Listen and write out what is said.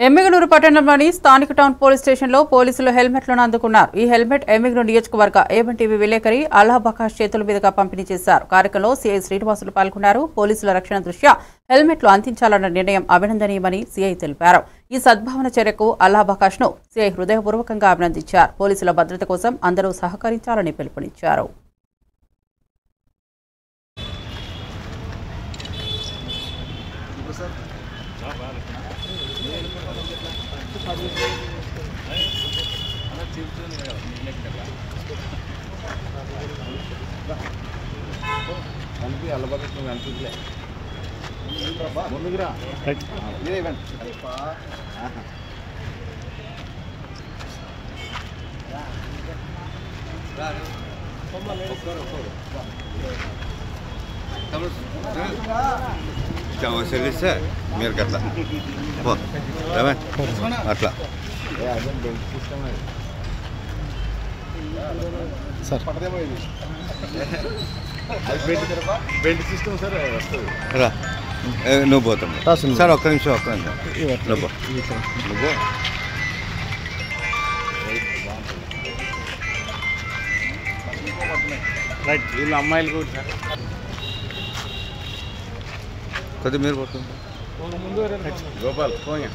ఎమ్మిగనూరు పట్టణంలోని స్థానిక town police స్టేషన్లో పోలీసులు హెల్మెట్లను అందుకున్నారు. ఈ హెల్మెట్ ఎమ్మిగనూరు నియోజకవర్గ ఏవన్టీవీ విలేకరి అల్లాహ్ చేతుల మీదుగా పంపిణీ చేశారు. కార్యక్రమంలో సీఐ శ్రీనివాసులు పాల్గొన్నారు. పోలీసుల రక్షణ దృష్ట్యా హెల్మెట్లు అందించాలన్న నిర్ణయం అభినందనీయమని సీఐ తెలిపారు. ఈ సద్భావన చర్యకు అల్లాహ్ ను సీఐ హృదయపూర్వకంగా అభినందించారు. పోలీసుల భద్రత కోసం అందరూ సహకరించాలని పిలుపునిచ్చారు. మీరు అట్లా అట్లా సార్ నువ్వు పోతాం సార్. ఒక్క నిమిషం నువ్వు వీళ్ళు అమ్మాయిలు కూడా కొద్దిగా మీరు పోతుంది గోపాల్ పోయా.